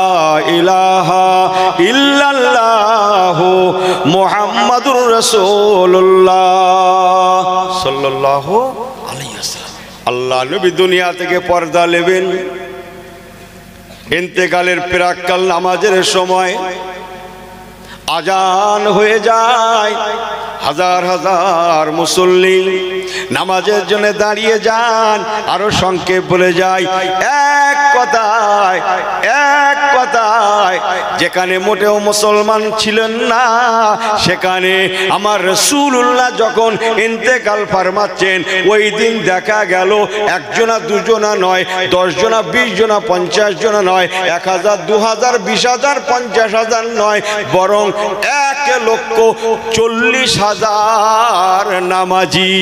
ইলাহা ইল্লাল্লাহ মুহাম্মাদুর রাসূলুল্লাহ সাল্লাল্লাহু আলাইহি ওয়াসাল্লাম। আল্লাহ নবী দুনিয়া থেকে পর্দা নেবেন, ইন্তেকালের প্রাক্কাল নামাজের সময় আজান হয়ে যায়, হাজার হাজার মুসল্লি নামাজের জন্য দাঁড়িয়ে যান। আরো সংক্ষেপ বলে যায়, এক কথায় যেখানে মোটেও মুসলমান ছিলেন না, সেখানে আমার রাসূলুল্লাহ যখন ইন্তেকাল ফরমাচ্ছেন, ওই দিন দেখা গেল একজনা দুজনা নয়, 10 জনা 20 জনা 50 জনা নয়, 1000 2000 20000 50,000 নয়, বরং 1,40,000 নামাজি।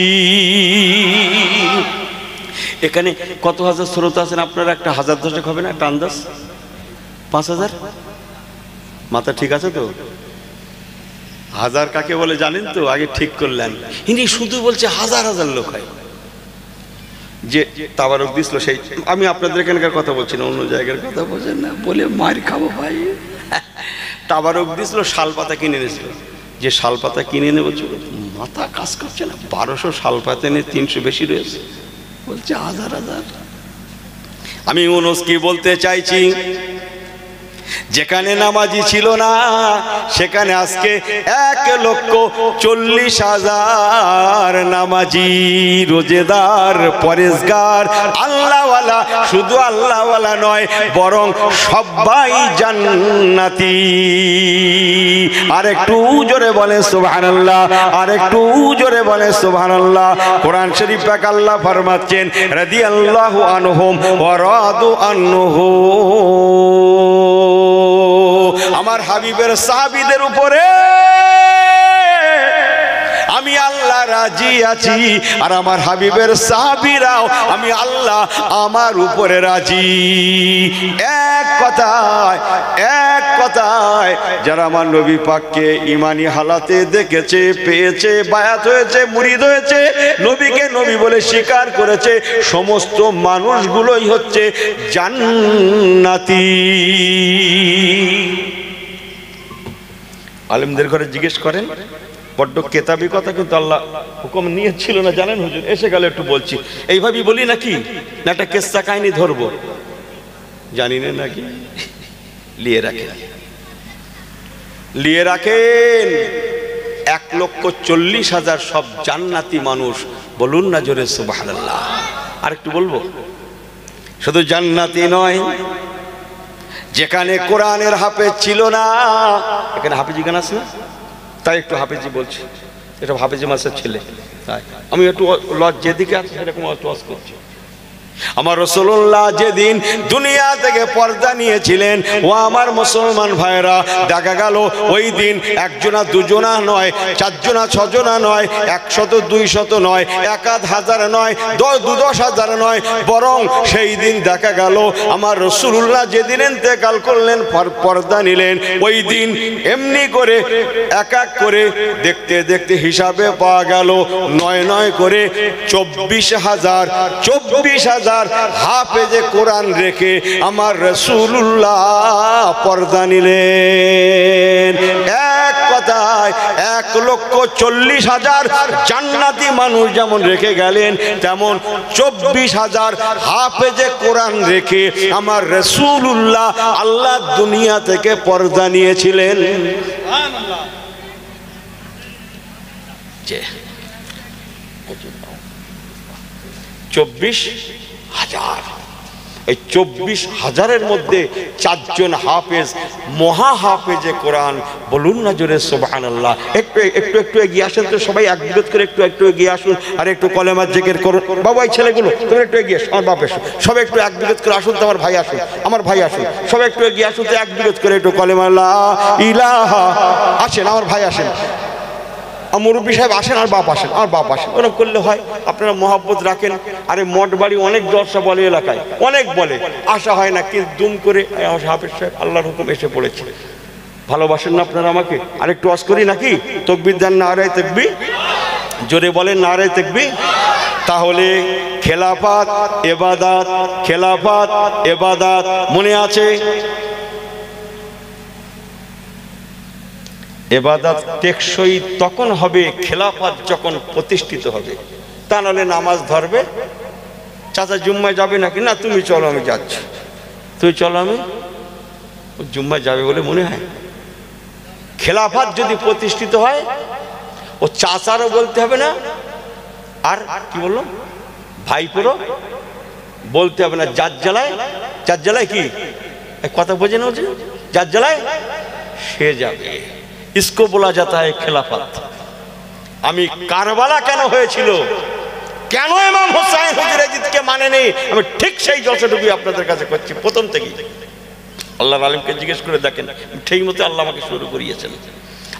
এখানে কত হাজার শ্রোতা আছেন আপনারা? একটা 1000 হবে না? একটা আন্দাজ 5000? মাথা ঠিক আছে তো? 1000 কাকে বলে জানেন তো? আগে ঠিক করলেন। ইনি শুধু বলছে হাজার হাজার লোক হয়। যে তাবারক দিছিল সেই, আমি আপনাদের এখানকার কথা বলছি না, অন্য জায়গার কথা বলছেন না, বলে মার খাবো ভাই। তাবারক দিছিল, শাল পাতা কিনে এনেছিল। যে শাল পাতা কিনে এনে বলছিল মাথা কাজ করছে না, 1200 শাল পাতা এনে 300 বেশি রয়েছে, বলছে হাজার হাজার। আমি ইউনুস কি বলতে চাইছি, যেখানে নামাজি ছিল না সেখানে আজকে 1,40,000 নামাজি, রোজেদার, পরেজগার, আল্লাহওয়ালা। শুধু আল্লাহওয়ালা নয়, বরং সবাই জান্নাতি। আরেকটু জোরে বলে সুবহানাল্লাহ, আরেকটু জোরে বলে সুবহানাল্লাহ। কোরআন শরীফ পাক আল্লাহ ফরমাচ্ছেন, রাদিয়াল্লাহু আনহুম ওয়া রাদু আনহু। আমার হাবিবের সাহাবীদের উপরে আমি আল্লাহ রাজি আছি, আর আমার হাবিবের সাহাবীরাও আমি আল্লাহ আমার উপরে রাজি। এক কথায় যারা আমার নবী পাককে ইমানি হালাতে দেখেছে, পেয়েছে, বায়াত হয়েছে, মুরিদ হয়েছে, নবীকে নবী বলে স্বীকার করেছে, সমস্ত মানুষগুলোই হচ্ছে জান্নাতি। আলেমদের ঘরে জিজ্ঞেস করেন, বড্ড কেতাবি কথা কিন্তু আল্লাহ হুকুম নিয়েছিল না, জানেন হুজুর? এসে গেলে একটু বলছি, এইভাবেই বলি নাকি, না একটা কেসা কাহিনী ধরবো, জানি না নাকি? লিয়ে রাখেন 1,40,000 সব জান্নাতি মানুষ। বলুন না জোরে সুবহানাল্লাহ। আর একটু বলবো, শুধু জান্নাতি নয়, যেখানে কোরআনের হাফেজ ছিল না, এখানে হাফেজি গান আছে না, তাই একটু হাফেজি বলছি, এটা হাফেজি মাসের ছেলে, তাই আমি একটু যেদিকে আছে সেরকম ওয়াজ করছি। আমার রাসূলুল্লাহ যেদিন দুনিয়া থেকে পর্দা নিয়েছিলেন, ও আমার মুসলমান ভাইরা, দেখা গেল ওই দিন একজনা দুজনা নয়, চারজনা ছজনা নয়, 100 200 নয়, 1000 নয়, 10,000 নয়, বরং সেই দিন দেখা গেল আমার রাসূলুল্লাহ যেদিন ইন্তেকাল করলেন, পর্দা নিলেন, ওই দিন এমনি করে এক এক করে দেখতে দেখতে হিসাবে পাওয়া গেল 9 করে 24,000 হাফেজে কোরআন রেখে আমার রাসূলুল্লাহ পর্দা নিলেন। এক কথায় 1,40,000 জান্নাতি মানুষ যেমন রেখে গেলেন, তেমন 24,000 হাফেজে কোরআন রেখে আমার রাসূলুল্লাহ আল্লাহ দুনিয়া থেকে পর্দা নিয়েছিলেন। সুবহানাল্লাহ। 24,000। এই 24,000-এর মধ্যে 4 জন হাফেজ, মহা হাফেজে কোরআন। বলুন না জোরে সুবহানাল্লাহ। একটু একটু একটু এগিয়ে আসেন তো সবাই, এক বিগত করে একটু একটু এগিয়ে আসুন, আর একটু কলেমা জিকির করুন। বাবা এই ছেলেগুলো তোমরা একটু এগিয়ে আসো, আমার বাপ এসো, সবাই একটু এক বিগত করে আসুন তো, আমার ভাই আসুন, আমার ভাই আসুন, সবাই একটু এগিয়ে আসুন তো, এক বিগত করে একটু কলেমা লা ইলাহা। আসেন আমার ভাই আসেন, মুরব্বী সাহেব আসেন, আর বাপ আসেন, আর বাপ আসেন। ওরকম করলে হয়, আপনারা মহব্বত রাখেন। আরে মঠ বাড়ি অনেক জলসা বলে, এলাকায় অনেক বলে, আসা হয় না, কিন্তু দুম করে হাফেজ সাহেব আল্লাহর হুকুম এসে পড়েছে। ভালোবাসেন না আপনারা আমাকে? আরেকটু ওয়াজ করি নাকি? তাকবীর দেন, নারায়ে তাকবীর, জোরে বলেন নারায়ে তাকবীর। তাহলে খেলাফত ইবাদত, খেলাফত ইবাদত মনে আছে? ইবাদত টেকসই তখন হবে খেলাফত যখন প্রতিষ্ঠিত হবে, তা নাহলে নামাজ ধরবে। চাচা জুম্মায় যাবে নাকি? না তুমি চলো, আমি যাচ্ছি। তুই চলো, আমি জুম্মায় যাবে বলে মনে হয়। খেলাফত যদি প্রতিষ্ঠিত হয়, ও চাচারও বলতে হবে না, আর কি বললো ভাইপোরও বলতে হবে না। যার জ্বালায় কি কথা বোঝে না, যার জ্বালায় সে যাবে। इसको बोला जाता है खिलाफत। আমি কারবালা কেন হয়েছিল, কেন ইমাম হুসাইন হুজুর ইয়াজিদকে মানে নেই, আমি ঠিক সেই জলসাটুকুই আপনাদের কাছে করছি প্রথম থেকেই। আল্লাহর আলিমকে জিজ্ঞেস করে দেখেন, ঠিক মতো আল্লাহ আমাকে শুরু করিয়েছেন।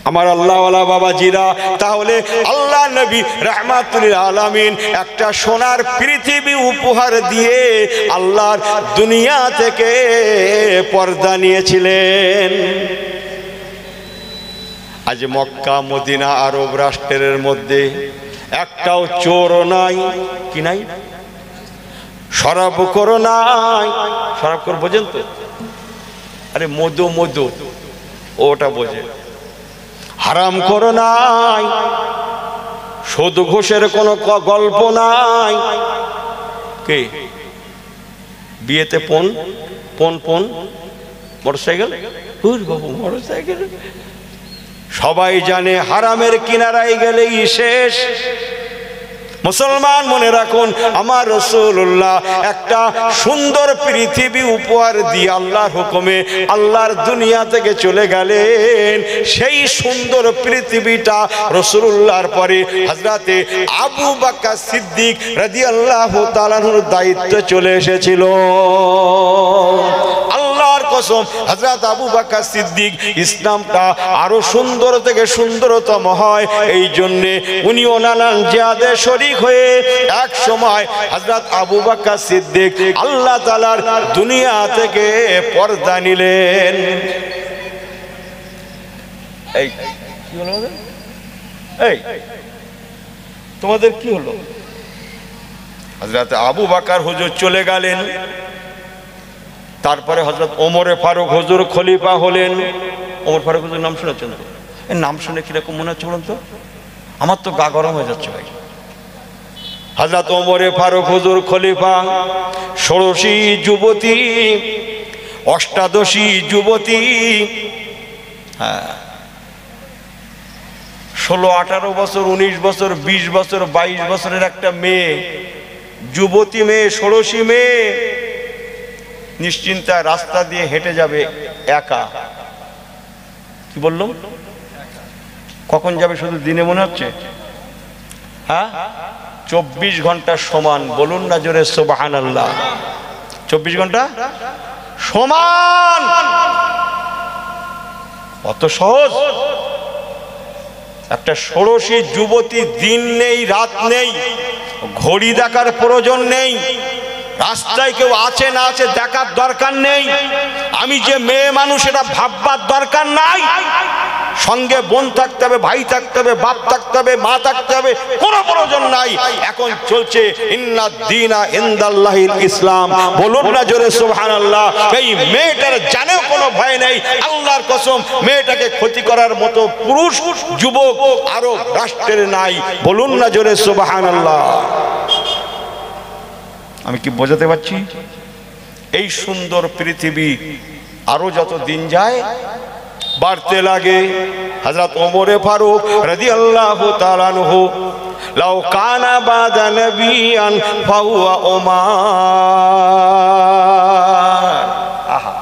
আমার আল্লাহওয়ালা বাবাজিরা, তাহলে আল্লাহ নবী রাহমাতুল আলামিন একটা সোনার পৃথিবী উপহার দিয়ে আল্লাহর দুনিয়া থেকে পর্দা নিয়েছিলেন। আজ মক্কা মদিনা আরব রাষ্ট্রের মধ্যে একটাও চোর নাই, কি নাই? শরাবখোর নাই। শরাবখোর বোঝেন তো? আরে মধু ওটা বোঝে। হারামখোর নাই, সুদ ঘুষের কোনো গল্প নাই। কে বিয়েতে পণ মোটরসাইকেল, বাবু মোটরসাইকেল সবাই জানে, হারামের কিনারায় গেলেই শেষ। মুসলমান মনে রাখুন, আমার রাসূলুল্লাহ একটা সুন্দর পৃথিবী উপহার দিয়ে আল্লাহর হুকুমে আল্লাহর দুনিয়া থেকে চলে গেলেন। সেই সুন্দর পৃথিবীটা রাসূলুল্লাহর পরে হযরতে আবু বকর সিদ্দিক রাদিয়াল্লাহু তাআলার দায়িত্ব চলে এসেছিল। আল্লাহর কসম, হযরত আবু বকর সিদ্দিক ইসলামটা আরো সুন্দর থেকে সুন্দরতম হয়, এই জন্যে উনিও নানান জিহাদে শরীক হয়ে এক সময় হযরত আবু বকর সিদ্দিক আল্লাহ তাআলার দুনিয়া থেকে পর্দা নিলেন। এই কি হলো? এই তোমাদের কি হলো? হযরত আবু বকর হুজুর চলে গেলেন, তারপরে হযরত ওমরে ফারুক হুজুর খলিফা হলেন। ওমর ফারুক হুজুর নাম শুনেছেন তো? এর নাম শুনে কিরকম মনে হচ্ছে বলুন তো? আমার তো গা গরম হয়ে যাচ্ছে ভাই। হযরত ওমরে ফারুক হুজুর খলিফা, ষোড়শী যুবতী, অষ্টাদশী যুবতী, হ্যাঁ 16, 18 বছর, 19 বছর, 20 বছর, 22 বছরের একটা মেয়ে, যুবতী মেয়ে, ষোড়শী মেয়ে, নিশ্চিন্তায় রাস্তা দিয়ে হেঁটে যাবে একা। কি বললাম? কখন যাবে শুধু দিনে মনে হচ্ছে? হ্যাঁ 24 ঘন্টা সমান, বলুন না জোরে সুবহানাল্লাহ। 24 ঘন্টা সমান, অত সহজ? একটা ষোড়শী যুবতী দিন নেই রাত নেই, ঘড়ি দেখার প্রয়োজন নেই, রাস্তায় কেউ আছে না আছে দেখার দরকার নেই, আমি যে মেয়ে মানুষ এটা ভাববার দরকার নাই, সঙ্গে বোন থাকতে হবে, ভাই থাকতে হবে, বাপ থাকতে হবে, মা থাকতে হবে, কোনো প্রয়োজন নাই। এখন চলছে ইন্নাদ দীনা ইনদাল্লাহিল ইসলাম, বলুন না জোরে সুবহানাল্লাহ। এই মেয়েটার জানেও কোনো ভয় নেই, আল্লাহর কসম মেয়েটাকে ক্ষতি করার মতো পুরুষ যুবক আরো রাষ্ট্রের নাই, বলুন না জোরে সুবহানাল্লাহ। আমি কি বোঝাতে পারছি? এই সুন্দর পৃথিবী আরো যত দিন যায় বাড়তে লাগে। হযরত ওমরে ফারুক রাদিয়াল্লাহু তাআলা আনহু, লাউ কানা বাদা নবিয়ান ফাহুয়া ওমর। আহা,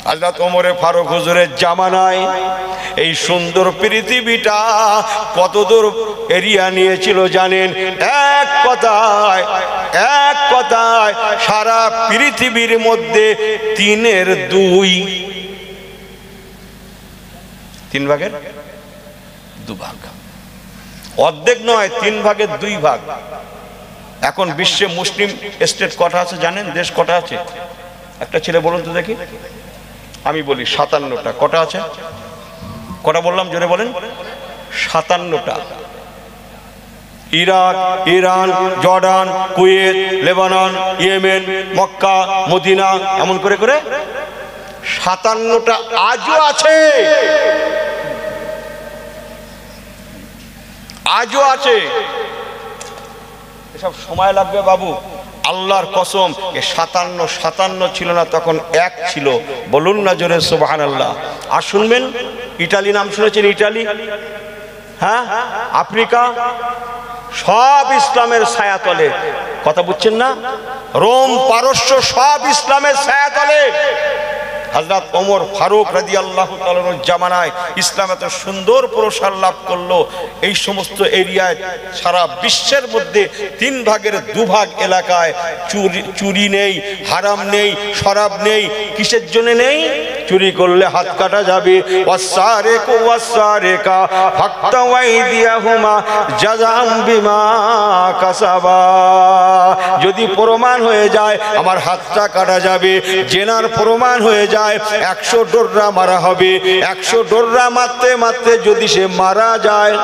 হযরত ওমরে ফারুক হুজুরের জামানায় এই সুন্দর পৃথিবীটা কতদূর এরিয়া নিয়েছিল জানেন? এক কথায় সারা পৃথিবীর মধ্যে 3/2, 3 ভাগের 2 ভাগ, অর্ধেক নয়, 3 ভাগের 2 ভাগ। এখন বিশ্বে মুসলিম স্টেট কটা আছে জানেন? দেশ কটা আছে? একটা ছেলে বলুন তো দেখি। আমি বলি 57টা। কটা আছে? কটা বললাম জোরে বলেন? 57টা। Iraq, Iran, Jordan, Kuwait, Lebanon, Yemen, মক্কা, মদিনা, এমন করে করে 57টা আজও আছে, আজও আছে। এসব সময় লাগবে বাবু, আল্লাহর কসম। এ 57 ছিল না, তখন 1 ছিল, বলুন না জোরে সুবহানাল্লাহ। আর শুনবেন, ইটালি নাম শুনেছেন? ইটালি, হ্যাঁ, আফ্রিকা, সব ইসলামের ছায়াতলে। কথা বুঝছেন না? রোম, পারস্য, সব ইসলামের ছায়াতলে। হযরত ওমর ফারুক রাদিয়াল্লাহু তাআলার জামানায় ইসলাম এত সুন্দর প্রসার লাভ করলো, এই সমস্ত এরিয়ায় সারা বিশ্বের মধ্যে 3 ভাগের 2 ভাগ এলাকায় চুরি নেই, হারাম নেই, শরাব নেই। কিসের জন্য নেই? চুরি করলে হাত কাটা যাবে। ওয়াসারিকু ওয়াসারিকা ফাকতাউ আইদিয়াহুমা জাযাম বিমা কাসাবা। যদি প্রমাণ হয়ে যায় আমার হাতটা কাটা যাবে, জেনার প্রমাণ হয়ে যায় 100 ডোররা মারা হবে। 100 ডোররা মারতে মারতে যদি সে মারা যায়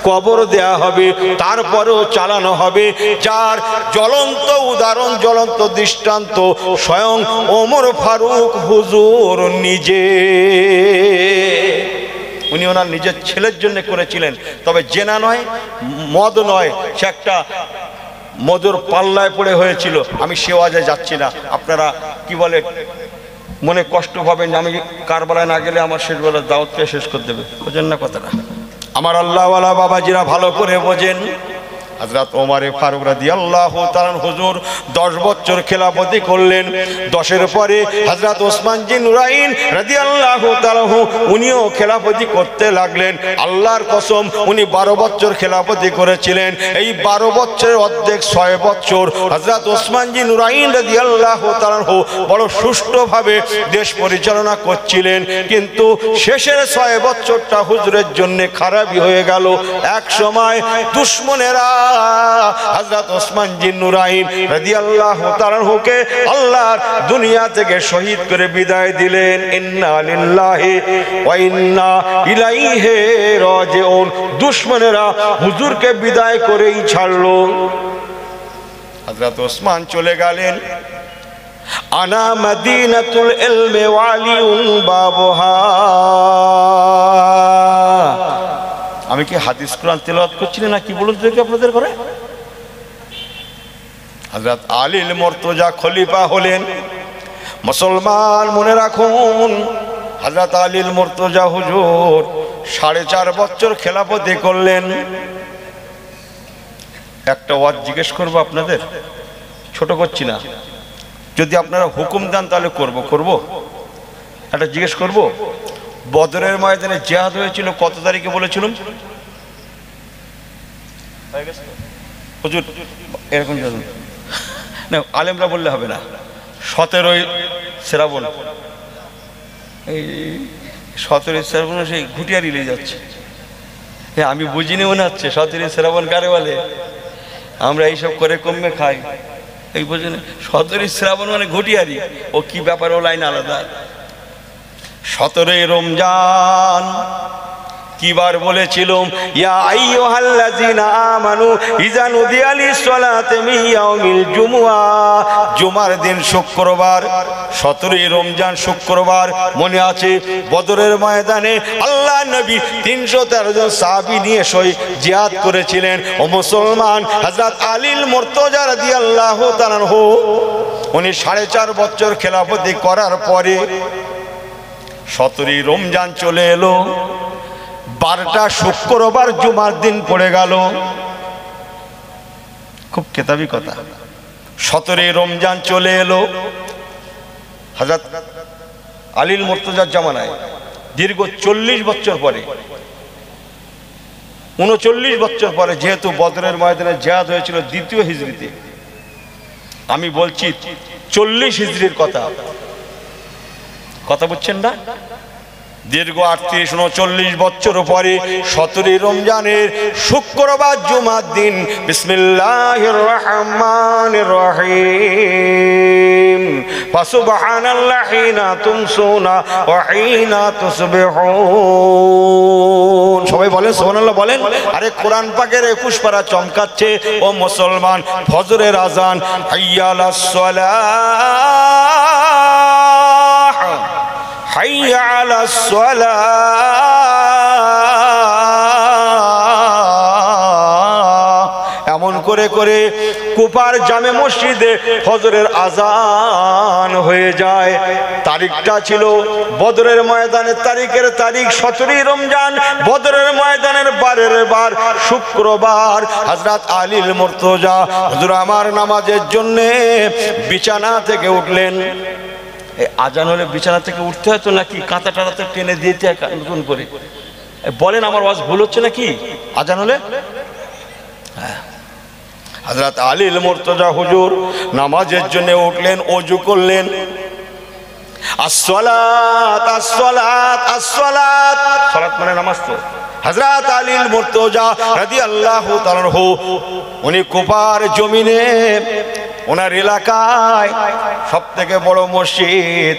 কবর দেয়া হবে, তারপরেও চালানো হবে। যার জ্বলন্ত উদাহরণ, জ্বলন্ত দৃষ্টান্ত স্বয়ং ওমর ফারুক হুজুর নিজে। উনি ওনার নিজের ছেলের জন্য করেছিলেন। তবে জেনা নয়, মদ নয়, সে একটা মধুর পাল্লায় পড়ে হয়েছিল। আমি সে ওয়াজে যাচ্ছি না, আপনারা কি বলে মনে কষ্ট পাবেন, আমি কারবালায় না গেলে আমার শেষ বেলার দাওয়াতকে শেষ করে দেবে। বোঝেন না কথাটা? আমার আল্লাহওয়ালা বাবাজিরা ভালো করে বোঝেন। হযরত ওমরে ফারুক রাদিয়াল্লাহু তাআলা হুজুর 10 বছর খেলাফতি করলেন। 10-এর পরে হযরত ওসমান জি নুরাইন রাদিয়াল্লাহু তাআলা উনিও খেলাফতি করতে লাগলেন। আল্লাহর কসম, উনি 12 বছর খেলাফতি করেছিলেন। এই 12 বছরের অর্ধেক 6 বছর হযরত ওসমান জি নুরাইন রাদিয়াল্লাহু তাআলা বড় সুষ্ঠুভাবে দেশ পরিচালনা করছিলেন। কিন্তু শেষের 6 বছরটা হুজুরের জন্য খারাপই হয়ে গেল। এক সময় দুশমনেরা হযরত ওসমান জি নুরাইন রাদিয়াল্লাহু তাআলা হুকে আল্লাহর দুনিয়া থেকে শহীদ করে বিদায় দিলেন। ইন্না লিল্লাহি ওয়া ইন্না ইলাইহি রাজিউন। দুশমনেরা হুজুরকে বিদায় করেই ছাড়লো। হযরত ওসমান চলে গেলেন। আনা মদিনাতুল ইলমি ওয়ালিউন বাবুহা। আমি কি হাদিস কোরআন তেলাওয়াত করছি না কি বলুন তো আপনাদের ঘরে? হযরত আলীল মুর্তজা খলিফা হলেন। মুসলমান মনে রাখুন, হযরত আলীল মুর্তজা হুজুর 4.5 বছর খেলাফতি করলেন। একটা ওয়াজ জিজ্ঞেস করবো আপনাদের, ছোট করছি না, যদি আপনারা হুকুম দেন তাহলে করব। একটা জিজ্ঞেস করব, বদরের ময়দানে জিহাদ হয়েছিল কত তারিখে বলেছিলাম? হুজুর এরকম জানুন না, আলেমরা বললে হবে না। 17ই শ্রাবণ, এই 17ই শ্রাবণ সেই ঘুটিয়া রিলে যাচ্ছে। হ্যাঁ আমি বুঝিনি মনে হচ্ছে 17ই শ্রাবণ কারে বলে, আমরা এইসব করে কমে খাই এই বুঝিনি। 17ই শ্রাবণ মানে ঘুটিয়ারি, ও কি ব্যাপার, ও লাইন আলাদা। 17ই রমজান কিবার বলেছিলাম, ইয়া আইয়ুহাল্লাযিনা আমানু ইযা নুদিয়া লিস-সালাতি মিন ইয়াউমিল জুমুআ, জুমার দিন শুক্রবার, 17ই রমজান শুক্রবার। মনে আছে বদরের ময়দানে আল্লাহ নবী 313 জন সাহাবী নিয়ে জিহাদ করেছিলেন। ও মুসলমান, হযরত আলীল মুর্তজা রাদিয়াল্লাহু তাআলা আনহু উনি 4.5 বছর খেলাফতি করার পরে 17ই রমজান চলে এলো, 12টা শুক্রবার জুমার দিন পড়ে গেল। খুব কেতাবি কথা। 17ই রমজান চলে এলো হযরত আলীল মুর্তজার জামানায়, দীর্ঘ 40 বছর পরে, 39 বছর পরে, যেহেতু বদরের ময়দানে জিহাদ হয়েছিল 2য় হিজরিতে, আমি বলছি 40 হিজরির কথা, কথা বুঝছেন না? দীর্ঘ 38-39 বছর পরে 17ই রমজানের শুক্রবার জুমার দিন, বিসমিল্লাহির রহমানির রহিম, ফাসুবহানাল্লাহি হিনা তুমসুনা ওয়া হিনা তুসবিহুন। সবাই বলেন সুবহানাল্লাহ বলেন। আরে কোরআন পাকের 21 পারা চমকাচ্ছে। ও মুসলমান, ফজরের আজান, হাইয়া আলাস সালাহ, হাইয়া আলাস সালাহ, এমন করে করে কুপার জামে মসজিদে ফজরের আজান হয়ে যায়। তারিখটা ছিল বদরের ময়দানের তারিখের তারিখ 17ই রমজান, বদরের ময়দানের বারের বার শুক্রবার। হযরত আলীল মুর্তজা হুজুর আমার নামাজের জন্য বিছানা থেকে উঠলেন। আজান হলে বিছানা থেকে উঠতে হয় তো নাকি কাঁথা টাড়াতে টেনে দিতে হয় নতুন করে? বলেন, আমার ওয়াজ ভুল হচ্ছে নাকি? আজান হলে হযরত আলীল মুর্তজা হুজুর নামাজের জন্য উঠলেন, ওযু করলেন। আসসালাত আসসালাত আসসালাত, সালাত মানে নামাজ তো। হযরত আলীল মুর্তজা রাদিয়াল্লাহু তাআলা আনহু উনি কুফার জমিনে ওনার এলাকায় সবথেকে বড় মসজিদ